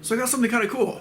So I got something kind of cool.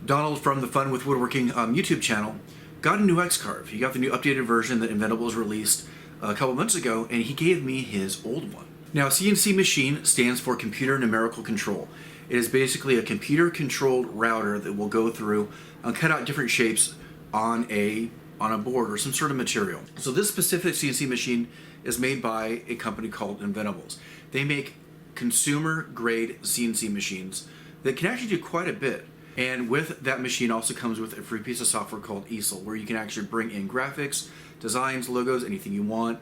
Donald from the Fun with Woodworking YouTube channel got a new X-Carve. He got the new updated version that Inventables released a couple months ago, and he gave me his old one. Now, CNC machine stands for Computer Numerical Control. It is basically a computer-controlled router that will go through and cut out different shapes on a board or some sort of material. So this specific CNC machine is made by a company called Inventables. They make consumer-grade CNC machines that can actually do quite a bit. And with that machine also comes with a free piece of software called Easel, where you can actually bring in graphics, designs, logos, anything you want,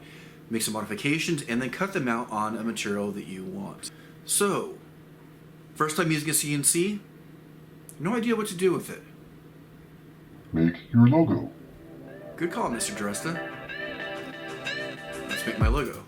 make some modifications, and then cut them out on a material that you want. So, first time using a CNC, no idea what to do with it. Make your logo. Good call, Mr. Dresta. Let's make my logo.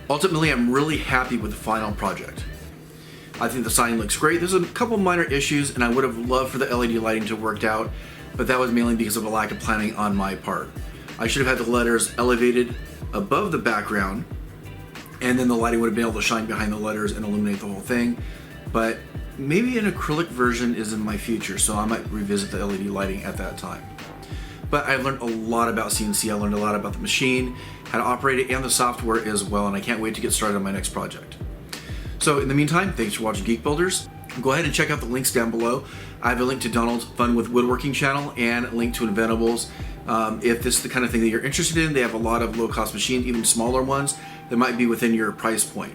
Ultimately, I'm really happy with the final project. I think the sign looks great. There's a couple minor issues, and I would have loved for the LED lighting to have worked out, but that was mainly because of a lack of planning on my part. I should have had the letters elevated above the background, and then the lighting would have been able to shine behind the letters and illuminate the whole thing. But maybe an acrylic version is in my future, so I might revisit the LED lighting at that time. But I learned a lot about CNC. I learned a lot about the machine, how to operate it, and the software as well, and I can't wait to get started on my next project. So in the meantime, thanks for watching Geek Builders. Go ahead and check out the links down below. I have a link to Donald's Fun with Woodworking channel and a link to Inventables. If this is the kind of thing that you're interested in, they have a lot of low-cost machines, even smaller ones, that might be within your price point.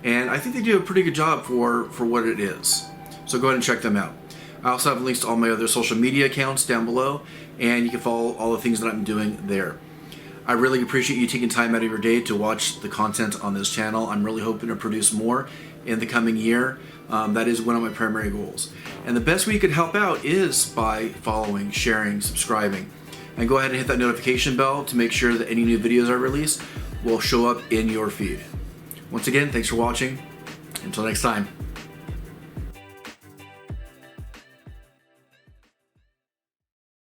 And I think they do a pretty good job for what it is. So go ahead and check them out. I also have links to all my other social media accounts down below, and you can follow all the things that I'm doing there. I really appreciate you taking time out of your day to watch the content on this channel. I'm really hoping to produce more in the coming year. That is one of my primary goals. And the best way you could help out is by following, sharing, subscribing. And go ahead and hit that notification bell to make sure that any new videos I release will show up in your feed. Once again, thanks for watching. Until next time.